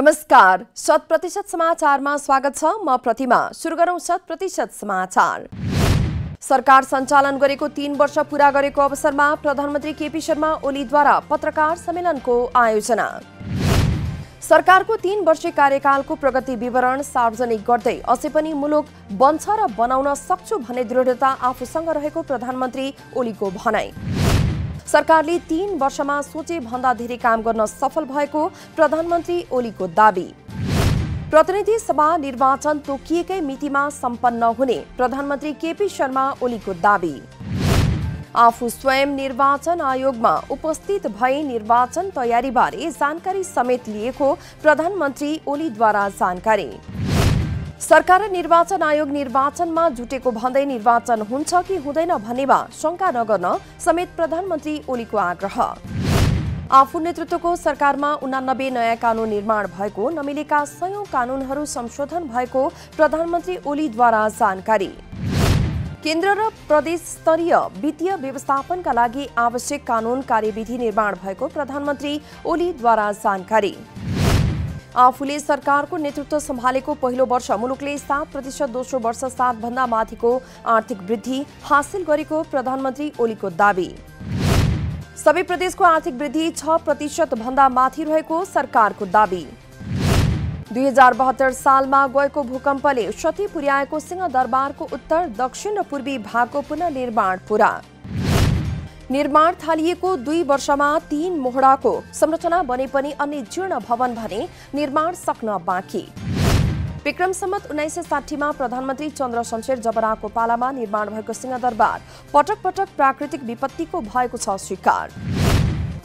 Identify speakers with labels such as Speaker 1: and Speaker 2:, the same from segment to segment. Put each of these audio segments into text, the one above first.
Speaker 1: नमस्कार, 100% समाचारमा स्वागत छ। म प्रतिमा। सुरु गरौं 100% समाचार। सरकार सञ्चालन गरेको 3 वर्ष पूरा गरेको अवसरमा प्रधानमन्त्री केपी शर्मा ओलीद्वारा पत्रकार सम्मेलनको आयोजना। सरकारको 3 वर्षे कार्यकालको प्रगति विवरण सार्वजनिक गर्दै अझै पनि मुलुक बन्छ र बनाउन सक्छु भन्ने दृढता आफूसँग रहेको प्रधानमन्त्री ओलीको भनाई। सरकारले 3 वर्षमा सोचे भन्दा धेरै काम गर्न सफल भएको प्रधानमन्त्री ओलीको दाबी। प्रतिनिधि सभा निर्वाचन तोकिएकै मितिमा सम्पन्न हुने प्रधानमन्त्री केपी शर्मा ओलीको दाबी। आफू स्वयं निर्वाचन आयोगमा उपस्थित भई निर्वाचन तयारीबारे जानकारी समेत लिएको प्रधानमन्त्री ओलीद्वारा जानकारी। सरकार र निर्वाचन आयोग निर्वाचनमा जुटेको भन्दै निर्वाचन हुन्छ कि हुँदैन भन्नेमा शंका नगर्न समेत प्रधानमन्त्री ओलीको आग्रह। आफू नेतृत्वको सरकारमा 89 नयाँ कानून निर्माण भएको, नमिलेका 100 कानूनहरू संशोधन भएको प्रधानमन्त्री ओलीद्वारा जानकारी। केन्द्र र प्रदेश स्तरीय वित्तीय व्यवस्थापनका लागि आवश्यक कानून कार्यविधि निर्माण भएको प्रधानमन्त्री ओलीद्वारा जानकारी। आफूले सरकारको नेतृत्व सम्हालेको पहिलो वर्ष मुलुकले 7%, दोस्रो वर्ष 7 भन्दा माथिको आर्थिक वृद्धि हासिल गरेको प्रधानमन्त्री ओलीको दाबी। सबै प्रदेशको आर्थिक वृद्धि 6% भन्दा माथि रहेको सरकारको दाबी। 2072 सालमा गएको भूकम्पले क्षति पुर्याएको सिंहदरबारको उत्तर, दक्षिण र पूर्वी भागको पुनर्निर्माण पूरा। निर्माण थालिएको 2 वर्षमा 3 मोहडाको संरचना बने पनि अन्य जीर्ण भवन भने निर्माण सक्न बाँकी। विक्रम सम्वत 1960 मा प्रधानमन्त्री चन्द्र शमशेर जबराको पालामा निर्माण भएको सिंहदरबार पटक पटक प्राकृतिक विपत्तिको भएको छ शिकार।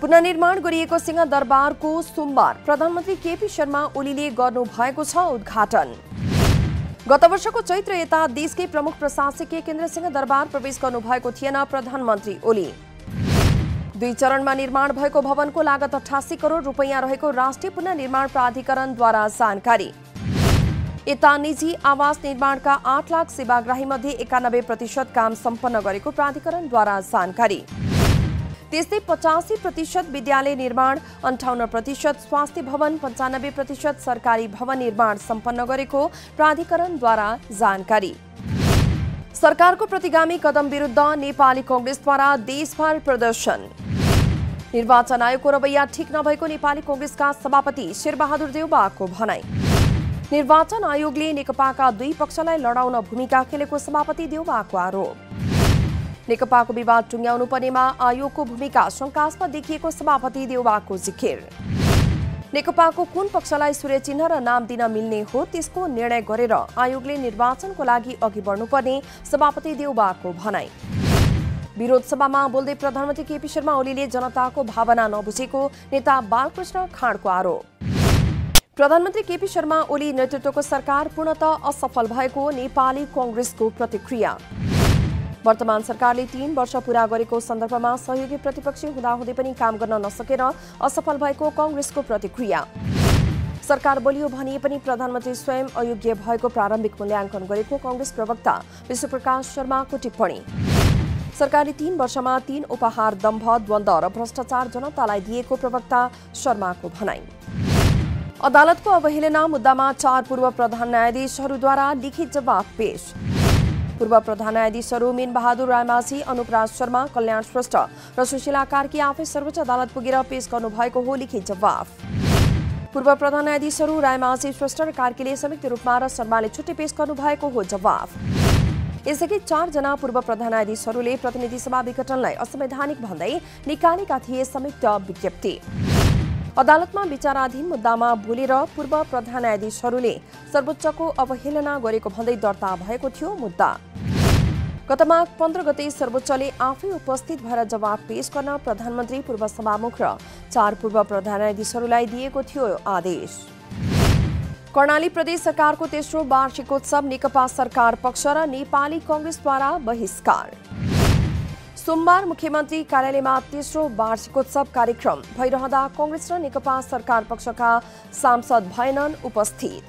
Speaker 1: पुनर्निर्माण गरिएको सिंहदरबारको सोमबार प्रधानमन्त्री केपी शर्मा ओलीले गर्नु भएको छ उद्घाटन। गत वर्षको चैत्र यता देशकै प्रमुख प्रशासकीय केन्द्र सिंहदरबार प्रवेश गर्नुभएको थिएन प्रधानमन्त्री ओली। 2 चरणमा निर्माण भएको भवनको लागत 88 करोड रुपैयाँ रहेको राष्ट्रिय पुनर्निर्माण प्राधिकरणद्वारा जानकारी। यता निजी आवास निर्माणका 8 लाख सेवाग्राही मध्ये 91% काम सम्पन्न गरेको प्राधिकरणद्वारा जानकारी। त्यस्तै 85% विद्यालय निर्माण, 58% स्वास्थ्य भवन, 95% सरकारी भवन निर्माण सम्पन्न गरेको प्राधिकरणद्वारा जानकारी। सरकारको प्रतिगामी कदम विरुद्ध नेपाली कांग्रेसद्वारा देशभर प्रदर्शन। निर्वाचन आयोगको रवैया ठिक नभएको नेपाली कांग्रेसका सभापति शेरबहादुर देउवाको भनाई। निर्वाचन आयोगले नेकपाका 2 पक्षलाई लडाउन भूमिका खेलेको सभापति देउवाको आरोप। नेकपाको विवाद टुङ्ग्याउनु पर्नेमा आयोगको भूमिका शंकास्पद देखिएको सभापति देउवाको जिकिर। नेकपाको कुन पक्षलाई सूर्य चिन्ह र नाम दिन मिल्ने हो त्यसको निर्णय गरेर आयोगले निर्वाचनको लागि अघि बढ्नुपर्ने सभापति देउवाको भनाई। विरोध सभामा बोल्दै प्रधानमन्त्री केपी शर्मा ओलीले जनताको भावना नबुझेको नेता बालकृष्ण खाँडको आरोप। प्रधानमन्त्री केपी शर्मा ओली नेतृत्वको सरकार पूर्णतः असफल भएको नेपाली कांग्रेसको प्रतिक्रिया। वर्तमान सरकारले 3 वर्ष पूरा गरेको सन्दर्भमा सहयोगी प्रतिपक्षी हुँदाहुँदै पनि काम गर्न नसकेर असफल भएको कांग्रेसको प्रतिक्रिया। सरकार बलियो भनिए पनि प्रधानमन्त्री स्वयं अयोग्य भएको प्रारम्भिक मूल्याङ्कन गरेको कांग्रेस प्रवक्ता विश्वप्रकाश शर्माको टिप्पणी। सरकारले 3 वर्षमा 3 उपहार, दम्भ, द्वन्द्व र भ्रष्टाचार जनतालाई दिएको प्रवक्ता शर्माको भनाई। अदालतको अवहेलना मुद्दामा 4 पूर्व प्रधान न्यायाधीशहरूद्वारा लिखित जवाफ पेश। पूर्व प्रधान न्यायाधीशहरू मीन बहादुर रायमाझी, अनुपराज शर्मा, कल्याण श्रेष्ठ र सुशीला कार्की आफै सर्वोच्च अदालत पुगेर पेश गर्नुभएको हो लिखित जवाफ। पूर्व प्रधान न्यायाधीशहरू रायमाझी, श्रेष्ठ र कार्कीले संयुक्त रूपमा र शर्माले छुट्टै पेश गर्नुभएको हो जवाफ। यसअघि 4 जना पूर्व प्रधान न्यायाधीशहरूले प्रतिनिधि सभा विघटनलाई असंवैधानिक भन्दै निकालेका थिए संयुक्त विज्ञप्ति। अदालतमा विचाराधीन मुद्दामा भुलेर पूर्व प्रधान न्यायाधीशहरूले सर्वोच्चको अवहेलना गरेको भन्दै दर्ता भएको थियो मुद्दा। गत माघ 15 गते सर्वोच्चले आफै उपस्थित भएर जवाफ पेश गर्न प्रधानमन्त्री, पूर्व सभामुख र 4 पूर्व प्रधान न्यायाधीशहरूलाई दिएको थियो आदेश। कर्णाली प्रदेश सरकारको तेस्रो वार्षिकोत्सव नेकपा सरकार पक्ष र नेपाली कांग्रेसद्वारा बहिष्कार। सोमबार मुख्यमन्त्री कार्यालयमा तेस्रो वार्षिकोत्सव कार्यक्रम भइरहँदा कांग्रेस र नेकपा सरकार पक्षका सांसद भएनन् उपस्थित।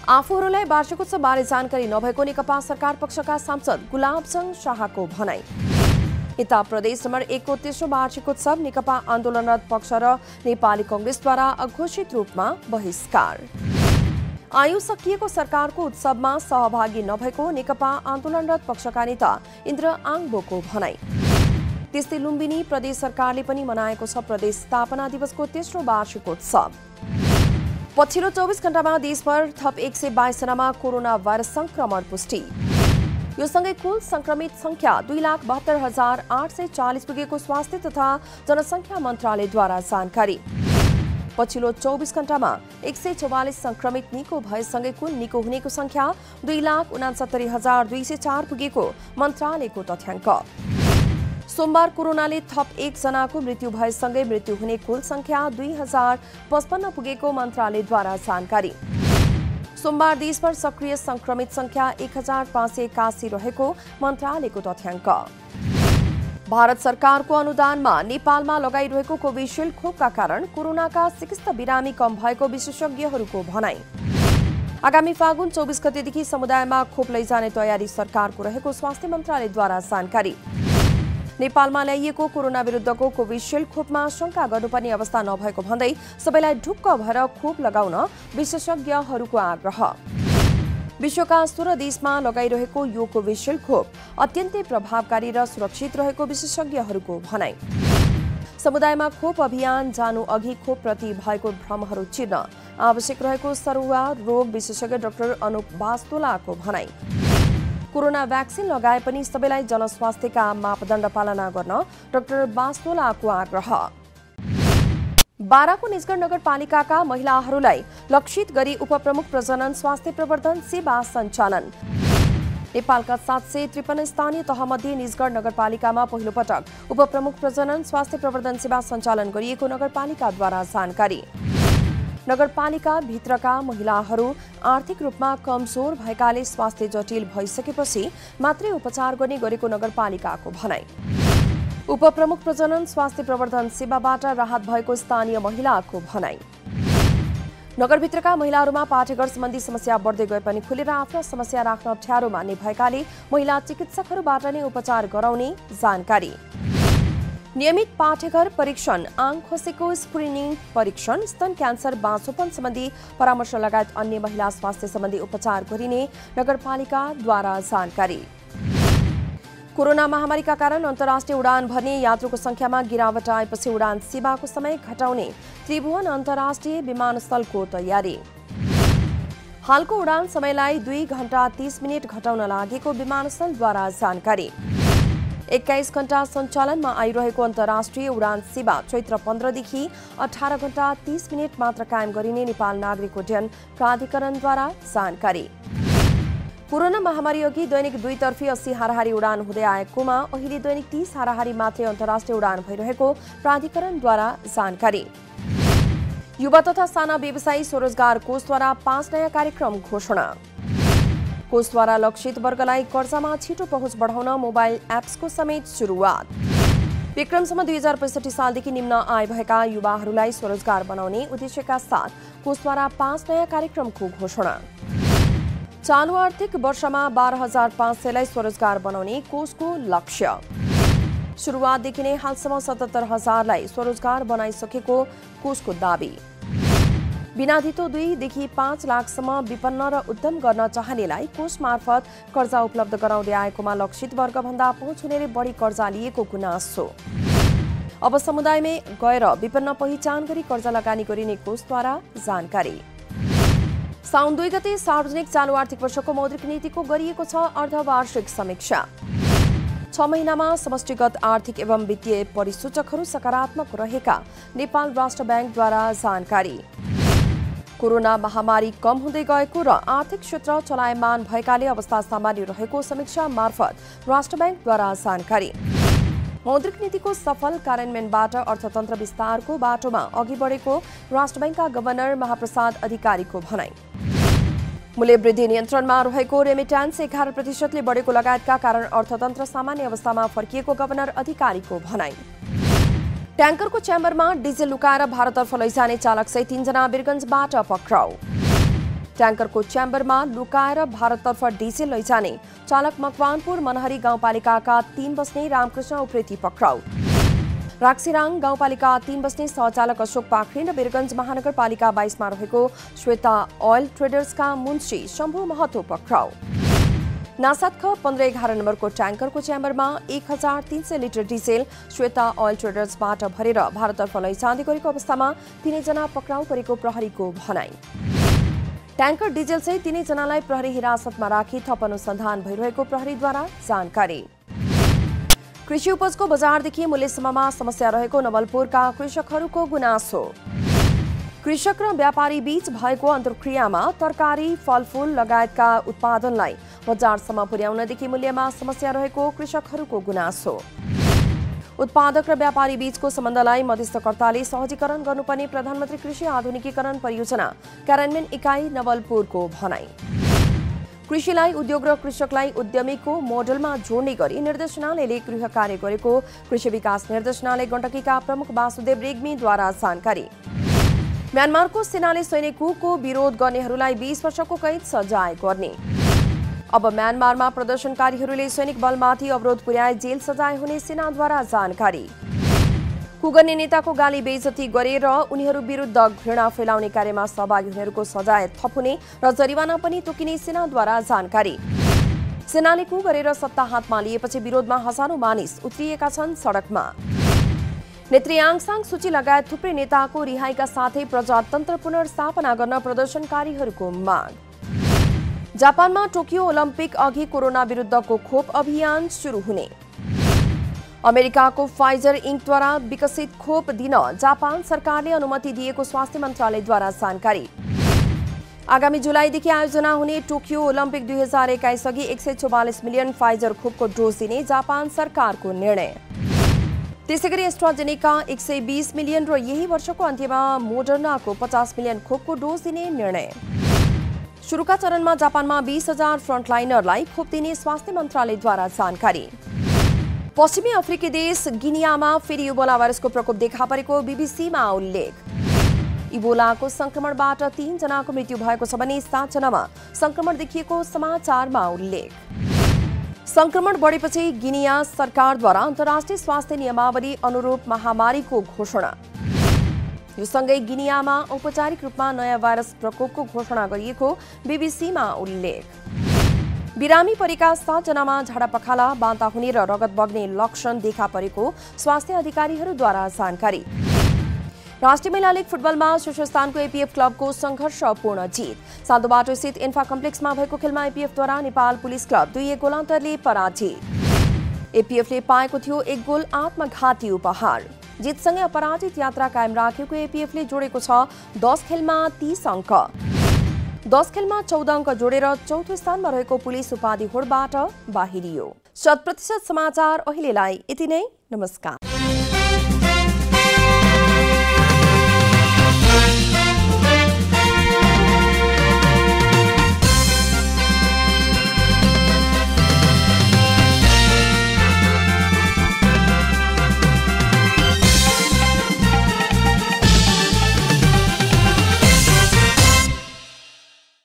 Speaker 1: आफूहरूलाई वार्षिकोत्सव बारे जानकारी नभएको नेकपा सरकार पक्षका सांसद गुलाबचन्द शाहको भनाई। यता प्रदेश नम्बर 1 को तेस्रो वार्षिकोत्सव नेकपा आन्दोलनरत पक्ष र नेपाली कांग्रेसद्वारा अघोषित रूपमा बहिष्कार। आयु सकिएको सरकारको उत्सवमा सहभागी नभएको नेकपा आन्दोलनरत पक्षका नेता इन्द्र आङबोको भनाई। त्यस्तै लुम्बिनी प्रदेश सरकारले पनि मनाएको छ प्रदेश स्थापना दिवसको तेस्रो वार्षिकोत्सव। पछिल्लो 24 घण्टामा देशभर थप 122 जनामा कोरोना भाइरस संक्रमण पुष्टि। यो सँगै कुल संक्रमित संख्या 2,72,840 पुगेको स्वास्थ्य तथा जनसंख्या मन्त्रालयद्वारा जानकारी। पछिल्लो 24 घण्टामा 144 संक्रमित निको भएसँगै कुल निको हुनेको संख्या 2,69,204 पुगेको मन्त्रालयको तथ्याङ्क। सोमबार कोरोनाले थप 1 जनाको मृत्यु भएसँगै मृत्यु हुने कुल संख्या 2,055 पुगेको मन्त्रालयद्वारा जानकारी। सोमबार देशभर सक्रिय संक्रमित संख्या 1,581 रहेको मन्त्रालयको तथ्याङ्क। भारत सरकारको अनुदानमा नेपालमा लगाइरहेको कोभिशिल्ड खोपका कारण कोरोनाका चिकित्सा बिरामी कम भएको विशेषज्ञहरूको भनाई। आगामी फागुन 24 गतेदेखि समुदायमा खोप लैजाने तयारी सरकारको रहेको स्वास्थ्य मन्त्रालयद्वारा जानकारी। नेपालमा ल्याइएको कोरोना विरुद्धको कोभिशिल्ड खोपमा शंका गर्नुपर्ने अवस्था नभएको भन्दै सबैलाई ढुक्क भएर खोप लगाउन विशेषज्ञहरूको आग्रह। विश्वका 16 देशमा लगाइरहेको यो कोभिशिल्ड खोप अत्यन्तै प्रभावकारी र सुरक्षित रहेको विशेषज्ञहरूको भनाई। समुदायमा खोप अभियान जानु अघि खोपप्रति भएको भ्रमहरू चिर्न आवश्यक रहेको सरुवा रोग विशेषज्ञ डाक्टर अनुप बास्तोलाको भनाई। कोरोना भ्याक्सिन लगाए पनि सबैलाई जनस्वास्थ्यका मापदण्ड पालना गर्न डाक्टर बास्तोलाको आग्रह। बाराको निजगढ नगरपालिकाका महिलाहरूलाई लक्षित गरी उपप्रमुख प्रजनन स्वास्थ्य प्रवर्धन सेवा सञ्चालन। नेपालका 753 स्थानीय तहमध्ये निजगढ नगरपालिकामा पहिलो पटक उपप्रमुख प्रजनन स्वास्थ्य प्रवर्धन सेवा सञ्चालन गरिएको नगरपालिकाद्वारा जानकारी। नगरपालिका भित्रका महिलाहरू आर्थिक रूपमा कमजोर भएकाले स्वास्थ्य जटिल भइसकेपछि मात्रै उपचार गर्ने गरेको नगरपालिकाको भनाई। उपप्रमुख प्रजनन स्वास्थ्य प्रवर्धन सेवाबाट राहत भएको स्थानीय महिलाको भनाई। नगरभित्रका महिलाहरूमा पाठेघर सम्बन्धी समस्या बढ्दै गए पनि खुलेर आफ्ना समस्या राख्न अप्ठ्यारो मान्ने भएकाले महिला चिकित्सकहरूबाट नै उपचार गराउने जानकारी। नियमित पाठेघर परीक्षण, आङ खोसेको स्क्रिनिङ परीक्षण, स्तन क्यान्सर, बाँझोपन सम्बन्धी परामर्श लगायत अन्य महिला स्वास्थ्य सम्बन्धी उपचार गरिने नगरपालिकाद्वारा जानकारी। कोरोना महामारीका कारण अन्तर्राष्ट्रिय उडान भर्ने यात्रुको संख्यामा गिरावट आएपछि उडान सेवाको समय घटाउने त्रिभुवन अन्तर्राष्ट्रिय विमानस्थलको तयारी। हालको उडान समयलाई 2 घण्टा 30 मिनट घटाउन लागेको विमानस्थलद्वारा जानकारी। 21 घण्टा सञ्चालनमा आइरहेको अन्तर्राष्ट्रिय उडान सेवा चैत्र 15 देखि 18 घण्टा 30 मिनट मात्र कायम गरिने नेपाल नागरिक उड्डयन प्राधिकरणद्वारा जानकारी। कोरोना महामारी अघि दैनिक 2 तर्फी 80 हाराहारी उडान हुँदै आएकोमा अहिले दैनिक 30 हाराहारी मात्रै अन्तर्राष्ट्रिय उडान भइरहेको प्राधिकरणद्वारा जानकारी। युवा तथा साना व्यवसायी स्वरोजगार कोषद्वारा 5 नयाँ कार्यक्रम घोषणा। कोषद्वारा लक्षित वर्गलाई कर्जामा छिटो पहुँच बढाउन मोबाइल एप्सको समेत सुरुवात। विक्रमसम्म 2065 सालदेखि निम्न आय भएका युवाहरूलाई स्वरोजगार बनाउने उद्देश्यका साथ कोषद्वारा 5 नयाँ कार्यक्रमको घोषणा। चालु आर्थिक वर्षमा 12,500लाई स्वरोजगार बनाउने कोषको लक्ष्य। सुरुवातदेखि नै हालसम्म 77,000लाई स्वरोजगार बनाइसकेको कोषको दाबी। बिनाधितो 2 देखि 5 लाखसम्म विपन्न र उद्यम गर्न चाहनेलाई कोष मार्फत कर्जा उपलब्ध गराउँदै आएकोमा लक्षित वर्गभन्दा पहुँच हुनेले बढी कर्जा लिएको गुनासो। अब समुदायमै गएर विपन्न पहिचान गरी कर्जा लगानी गरिने कोषद्वारा जानकारी। साउन 2 गते सार्वजनिक चालु आर्थिक वर्षको मौद्रिक नीतिको गरिएको छ अर्धवार्षिक समीक्षा। 6 महिनामा समष्टिगत आर्थिक एवं वित्तीय परिसूचकहरू सकारात्मक रहेका नेपाल राष्ट्र ब्याङ्कद्वारा जानकारी। कोरोना महामारी कम हुँदै गएको र आर्थिक क्षेत्र चलायमान भएकाले अवस्था सामान्य रहेको समीक्षा मार्फत राष्ट्र ब्याङ्कद्वारा जानकारी। मौद्रिक नीतिको सफल कार्यान्वयनबाट अर्थतन्त्र विस्तारको बाटोमा अघि बढेको राष्ट्र ब्याङ्कका गभर्नर महाप्रसाद अधिकारीको भनाई। मूल्यवृद्धि नियन्त्रणमा रहेको रेमिट्यान्स 11% बढेको लगायतका कारण अर्थतन्त्र सामान्य अवस्थामा फर्किएको गभर्नर अधिकारीको भनाई। ट्याङ्करको च्याम्बरमा डिजेल लुकाएर भारततर्फ लैजाने चालकसहित 3 जना वीरगञ्जबाट पक्राउ। ट्याङ्करको च्याम्बरमा लुकाएर भारततर्फ डिजेल लैजाने चालक मकवानपुर मनहरी गाउँपालिकाका 3 बस्ने रामकृष्ण उप्रेती पक्राउ। राक्सिराङ गाउँपालिका 3 बस्ने सहचालक अशोक पाखरिन र वीरगञ्ज महानगरपालिका 22 मा रहेको श्वेता ओइल ट्रेडर्सका मुन्शी शम्भु महतो पक्राउ। नासादख 15-11 नम्बरको ट्याङ्करको च्याम्बरमा 1300 लिटर डिजेल श्वेता ओइल ट्रेडर्सबाट भरेर भारततर्फ लैजाँदै गरेको अवस्थामा 3 जना पक्राउ परेको प्रहरीको भनाई। ट्याङ्कर डिजेलसहित 3 जनालाई प्रहरी हिरासतमा राखी थप अनुसन्धान भइरहेको प्रहरीद्वारा जानकारी। कृषि उपजको बजारदेखि मूल्यसम्ममा समस्या रहेको नवलपुरका कृषकहरूको गुनासो। कृषक र व्यापारी बीच भएको अन्तर्क्रियामा तरकारी, फलफूल लगायतका उत्पादनलाई बजारसम्म पुर्याउनदेखि मूल्यमा समस्या रहेको कृषकहरूको गुनासो। उत्पादक र व्यापारी बीचको सम्बन्धलाई मध्यस्थकर्ताले सहजीकरण गर्नुपर्ने प्रधानमन्त्री कृषि आधुनिकीकरण परियोजना कार्यान्वयन इकाइ नवलपुरको भनाई। कृषिलाई उद्योग र कृषकलाई उद्यमीको मोडलमा जोड्ने गरी निर्देशनालयले गृह कार्य गरेको कृषि विकास निर्देशनालय गण्डकीका प्रमुख वासुदेव रेग्मीद्वारा जानकारी। म्यानमारको सेनाले सैनिकको विरोध गर्नेहरूलाई 20 वर्षको कैद सजाय गर्ने। अब म्यानमारमा प्रदर्शनकारीहरूले सैनिक बलमाथि अवरोध पुर्याए जेल सजाय हुने सेनाद्वारा जानकारी। कुगर्ने नेताको गाली बेइज्जती गरेर उनीहरू विरुद्ध घृणा फैलाउने कार्यमा सहभागी हुनेहरूको सजाय थप हुने र जरिवाना पनि तोकिने सेनाद्वारा जानकारी। सेनाले कु गरेर सत्ता हातमा लिएपछि विरोधमा हजारौं मानिस उत्रिएका छन् सडकमा। नेत्री आङ सान सूची लगायत थुप्रै नेताको रिहाईका साथै प्रजातन्त्र पुनर्स्थापना गर्न प्रदर्शनकारीहरूको माग। जापानमा टोकियो ओलम्पिक अघि कोरोना विरुद्धको खोप अभियान सुरु हुने। अमेरिकाको फाइजर इन्कद्वारा विकसित खोप दिन जापान सरकारले अनुमति दिएको स्वास्थ्य मन्त्रालयद्वारा जानकारी। आगामी जुलाईदेखि आयोजना हुने टोकियो ओलम्पिक 2021 अघि 144 मिलियन फाइजर खोपको डोज दिने जापान सरकारको निर्णय। त्यसैगरी एस्ट्राजेनेका 120 मिलियन र यही वर्षको अन्त्यमा मोडर्नाको 50 मिलियन खोपको डोज दिने निर्णय। सुरुका चरणमा जापानमा 20,000 फ्रन्टलाइनरलाई खोप दिने स्वास्थ्य मन्त्रालयद्वारा जानकारी। पश्चिमी अफ्रिकी देश गिनियामा फेरि इबोला भाइरसको प्रकोप देखा परेको बीबीसीमा उल्लेख। इबोलाको संक्रमणबाट 3 जनाको मृत्यु भएको छ भने 7 जनामा संक्रमण देखिएको समाचारमा उल्लेख। संक्रमण बढेपछि गिनिया सरकारद्वारा अन्तर्राष्ट्रिय स्वास्थ्य नियमावली अनुरूप महामारीको घोषणा। यो सँगै गिनियामा औपचारिक रूपमा नयाँ भाइरस प्रकोपको घोषणा गरिएको बीबीसीमा उल्लेख। बिरामी परेका 7 जनामा झाडा पखाला, बान्ता हुने र रगत बग्ने लक्षण देखा परेको स्वास्थ्य अधिकारीहरूद्वारा जानकारी। राष्ट्रिय महिला लीग फुटबलमा शीर्षस्थानको एपीएफ क्लबको संघर्षपूर्ण जित। सान्दोबाटो स्थित इन्फा कम्प्लेक्समा भएको खेलमा एपीएफद्वारा नेपाल पुलिस क्लब 2-1 गोल अन्तरले पराजित। एपीएफले पाएको थियो 1 गोल आत्मघाती उपहार। जितसँगै अपराजित यात्रा कायम राखेको एपीएफले जोडेको छ 10 खेलमा 30 अङ्क। 10 खेलमा 14 अङ्क जोडेर चौथो स्थानमा रहेको पुलिस उपाधि होडबाट बाहिरियो। 100% समाचार अहिलेलाई यति नै। नमस्कार।